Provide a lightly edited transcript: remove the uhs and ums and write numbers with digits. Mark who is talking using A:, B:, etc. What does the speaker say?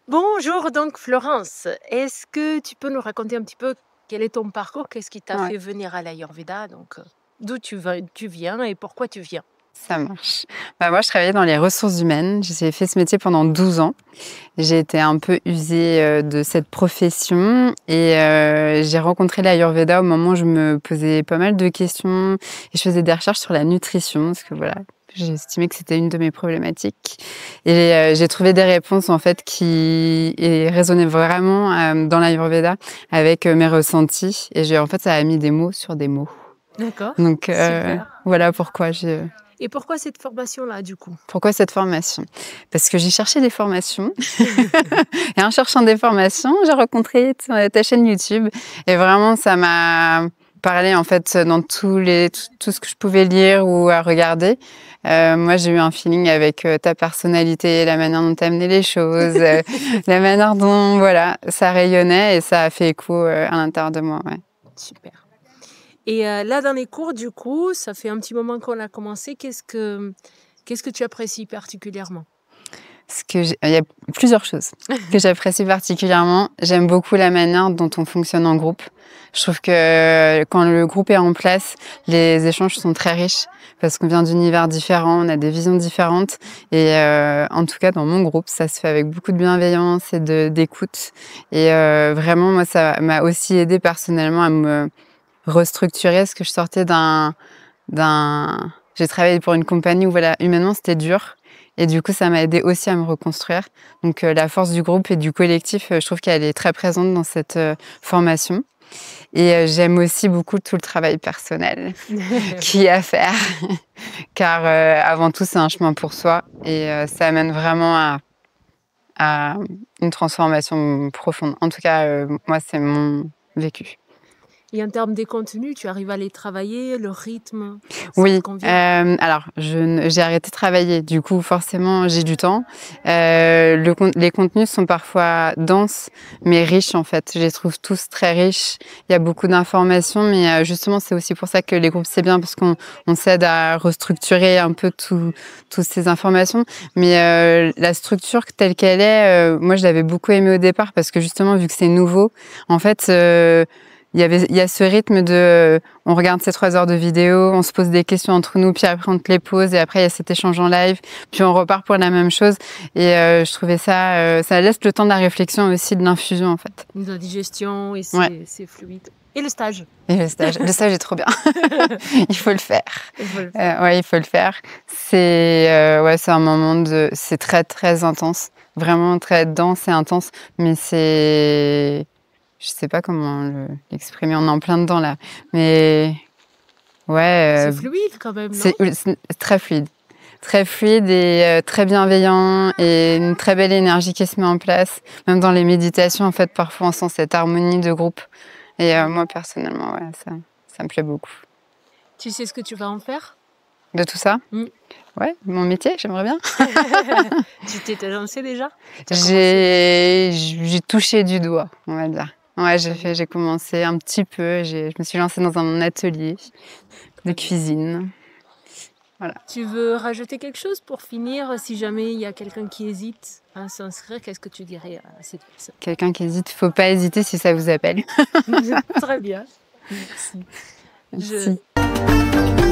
A: Bonjour donc Florence, est-ce que tu peux nous raconter un petit peu quel est ton parcours? Qu'est-ce qui t'a
B: Ouais,
A: fait venir à l'Ayurveda? Donc, d'où tu viens et pourquoi tu viens?
B: ça marche. Bah, moi, je travaillais dans les ressources humaines. J'ai fait ce métier pendant 12 ans. J'ai été un peu usée de cette profession et j'ai rencontré l'Ayurveda au moment où je me posais pas mal de questions et je faisais des recherches sur la nutrition parce que voilà, j'ai estimé que c'était une de mes problématiques. Et j'ai trouvé des réponses en fait qui résonnaient vraiment dans l'Ayurveda avec mes ressentis et en fait, ça a mis des mots sur des mots.
A: D'accord,
B: Donc
A: super.
B: voilà pourquoi j'ai
A: Et pourquoi cette formation-là, du coup?
B: Pourquoi cette formation? Parce que j'ai cherché des formations et en cherchant des formations, j'ai rencontré ta chaîne YouTube et vraiment ça m'a parlé en fait dans tout ce que je pouvais lire ou à regarder. Moi, j'ai eu un feeling avec ta personnalité, la manière dont tu as amené les choses, la manière dont voilà, ça rayonnait et ça a fait écho à l'intérieur de moi. Ouais.
A: Super. Et là, dans les cours, du coup, ça fait un petit moment qu'on a commencé. Qu'est-ce que tu apprécies particulièrement?
B: Il y a plusieurs choses que j'apprécie particulièrement. J'aime beaucoup la manière dont on fonctionne en groupe. Je trouve que quand le groupe est en place, les échanges sont très riches parce qu'on vient d'univers différents, on a des visions différentes. Et en tout cas, dans mon groupe, ça se fait avec beaucoup de bienveillance et d'écoute. Et vraiment, moi, ça m'a aussi aidé personnellement à me restructurer parce que je sortais j'ai travaillé pour une compagnie où, voilà, humainement, c'était dur. Et du coup, ça m'a aidé aussi à me reconstruire. Donc, la force du groupe et du collectif, je trouve qu'elle est très présente dans cette formation. Et j'aime aussi beaucoup tout le travail personnel qu'il y a à faire. Car avant tout, c'est un chemin pour soi. Et ça amène vraiment à une transformation profonde. En tout cas, moi, c'est mon vécu.
A: Et en termes des contenus, tu arrives à les travailler, le rythme, ça te
B: Oui,
A: convient?
B: alors j'ai arrêté de travailler, du coup forcément j'ai du temps. Les contenus sont parfois denses, mais riches en fait. Je les trouve tous très riches. Il y a beaucoup d'informations, mais justement c'est aussi pour ça que les groupes c'est bien parce qu'on s'aide à restructurer un peu toutes ces informations. Mais la structure telle qu'elle est, moi je l'avais beaucoup aimée au départ parce que justement vu que c'est nouveau, en fait il y a ce rythme de on regarde ces 3 heures de vidéo, on se pose des questions entre nous, puis après on te les pose, et après il y a cet échange en live, puis on repart pour la même chose. Et je trouvais ça laisse le temps de la réflexion aussi, de l'infusion en fait.
A: De digestion et
B: Ouais.
A: c'est fluide. Et le stage?
B: Et le stage est trop bien. Il faut le faire.
A: Il faut le faire.
B: Ouais, il faut le faire. C'est un moment c'est très très intense, vraiment très dense et intense, mais je sais pas comment l'exprimer, on est en plein dedans là. Mais ouais,
A: C'est fluide quand même, non?
B: c'est très fluide. Très fluide et très bienveillant et une très belle énergie qui se met en place. Même dans les méditations, en fait, parfois on sent cette harmonie de groupe. Et moi, personnellement, ouais, ça me plaît beaucoup.
A: Tu sais ce que tu vas en faire?
B: De tout ça,
A: Mmh.
B: ouais, mon métier, j'aimerais bien.
A: Tu t'étais lancée déjà? Tu as commencé?
B: J'ai touché du doigt, on va dire. Ouais,
A: Très bien,
B: j'ai commencé un petit peu, je me suis lancée dans un atelier de
A: très bien.
B: cuisine. Voilà.
A: Tu veux rajouter quelque chose pour finir? Si jamais il y a quelqu'un qui hésite à s'inscrire, qu'est-ce que tu dirais à cette personne?
B: Quelqu'un qui hésite, faut pas hésiter si ça vous appelle.
A: Très bien, merci. Je
B: Merci.